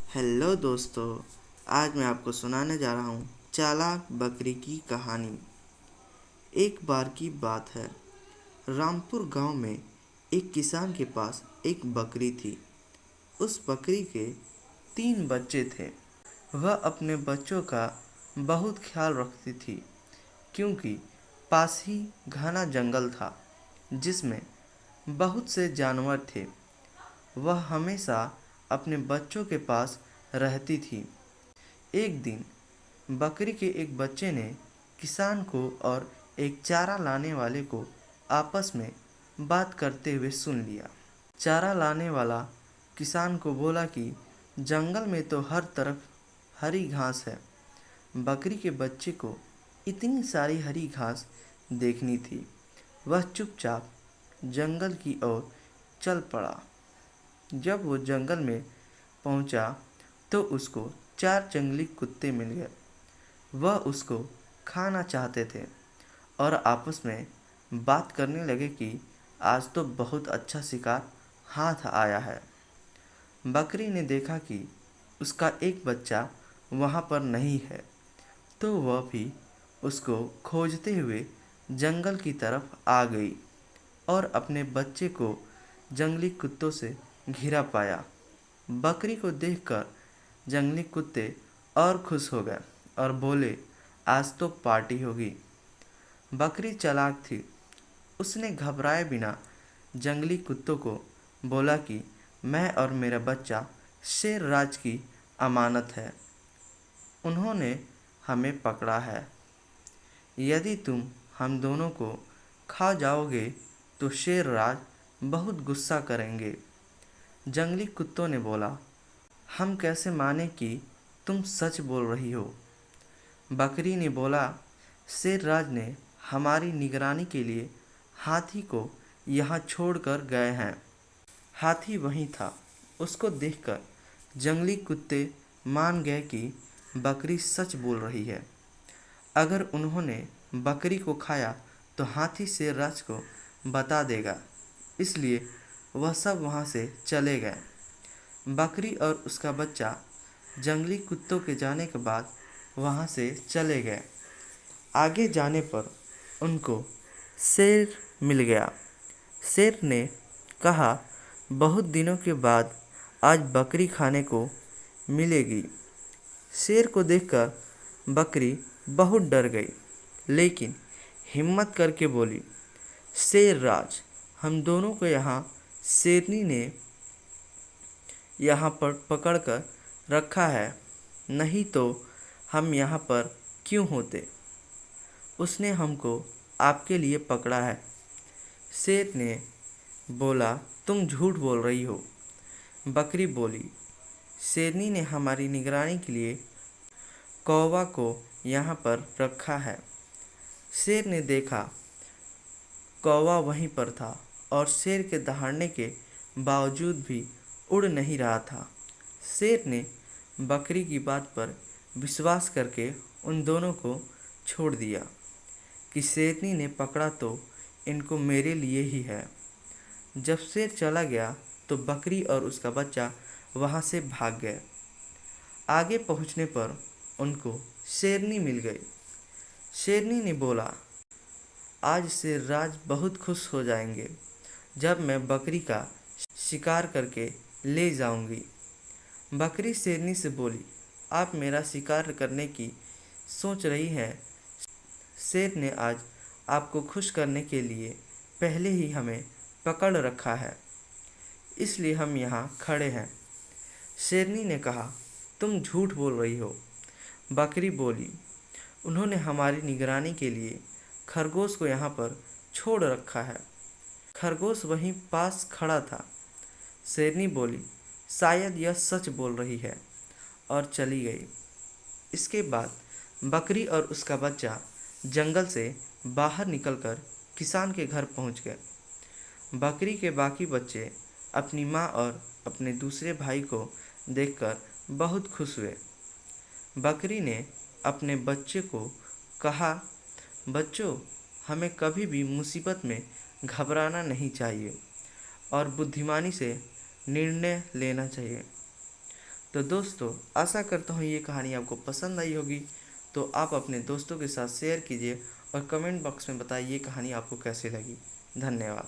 Hello दोस्तों, आज मैं आपको सुनाने जा रहा हूँ चालाक बकरी की कहानी। एक बार की बात है, रामपुर गांव में एक किसान के पास एक बकरी थी। उस बकरी के 3 बच्चे थे। वह अपने बच्चों का बहुत ख्याल रखती थी, क्योंकि पास ही घना जंगल था जिसमें बहुत से जानवर थे। वह हमेशा अपने बच्चों के पास रहती थी। एक दिन बकरी के एक बच्चे ने किसान को और एक चारा लाने वाले को आपस में बात करते हुए सुन लिया। चारा लाने वाला किसान को बोला कि जंगल में तो हर तरफ हरी घास है। बकरी के बच्चे को इतनी सारी हरी घास देखनी थी। वह चुपचाप जंगल की ओर चल पड़ा। जब वो जंगल में पहुंचा तो उसको 4 जंगली कुत्ते मिल गए। वह उसको खाना चाहते थे और आपस में बात करने लगे कि आज तो बहुत अच्छा शिकार हाथ आया है। बकरी ने देखा कि उसका एक बच्चा वहाँ पर नहीं है, तो वह भी उसको खोजते हुए जंगल की तरफ आ गई और अपने बच्चे को जंगली कुत्तों से घिरा पाया। बकरी को देखकर जंगली कुत्ते और खुश हो गए और बोले, आज तो पार्टी होगी। बकरी चालाक थी। उसने घबराए बिना जंगली कुत्तों को बोला कि मैं और मेरा बच्चा शेर राज की अमानत है। उन्होंने हमें पकड़ा है। यदि तुम हम दोनों को खा जाओगे तो शेर राज बहुत गुस्सा करेंगे। जंगली कुत्तों ने बोला, हम कैसे माने कि तुम सच बोल रही हो। बकरी ने बोला, शेर राज ने हमारी निगरानी के लिए हाथी को यहाँ छोड़कर गए हैं। हाथी वहीं था। उसको देखकर जंगली कुत्ते मान गए कि बकरी सच बोल रही है। अगर उन्होंने बकरी को खाया तो हाथी शेर राज को बता देगा, इसलिए वह सब वहाँ से चले गए। बकरी और उसका बच्चा जंगली कुत्तों के जाने के बाद वहाँ से चले गए। आगे जाने पर उनको शेर मिल गया। शेर ने कहा, बहुत दिनों के बाद आज बकरी खाने को मिलेगी। शेर को देखकर बकरी बहुत डर गई, लेकिन हिम्मत करके बोली, शेर राज, हम दोनों को यहाँ शेरनी ने यहाँ पर पकड़ कर रखा है, नहीं तो हम यहाँ पर क्यों होते। उसने हमको आपके लिए पकड़ा है। शेर ने बोला, तुम झूठ बोल रही हो। बकरी बोली, शेरनी ने हमारी निगरानी के लिए कौवा को यहाँ पर रखा है। शेर ने देखा कौवा वहीं पर था और शेर के दहाड़ने के बावजूद भी उड़ नहीं रहा था। शेर ने बकरी की बात पर विश्वास करके उन दोनों को छोड़ दिया कि शेरनी ने पकड़ा तो इनको मेरे लिए ही है। जब शेर चला गया तो बकरी और उसका बच्चा वहाँ से भाग गए। आगे पहुँचने पर उनको शेरनी मिल गई। शेरनी ने बोला, आज शेर राज बहुत खुश हो जाएंगे जब मैं बकरी का शिकार करके ले जाऊंगी। बकरी शेरनी से बोली, आप मेरा शिकार करने की सोच रही हैं। शेर ने आज आपको खुश करने के लिए पहले ही हमें पकड़ रखा है, इसलिए हम यहाँ खड़े हैं। शेरनी ने कहा, तुम झूठ बोल रही हो। बकरी बोली, उन्होंने हमारी निगरानी के लिए खरगोश को यहाँ पर छोड़ रखा है। खरगोश वहीं पास खड़ा था। शेरनी बोली, शायद यह सच बोल रही है, और चली गई। इसके बाद बकरी और उसका बच्चा जंगल से बाहर निकलकर किसान के घर पहुंच गए। बकरी के बाकी बच्चे अपनी माँ और अपने दूसरे भाई को देखकर बहुत खुश हुए। बकरी ने अपने बच्चे को कहा, बच्चों, हमें कभी भी मुसीबत में घबराना नहीं चाहिए और बुद्धिमानी से निर्णय लेना चाहिए। तो दोस्तों, आशा करता हूँ ये कहानी आपको पसंद आई होगी। तो आप अपने दोस्तों के साथ शेयर कीजिए और कमेंट बॉक्स में बताइए ये कहानी आपको कैसी लगी। धन्यवाद।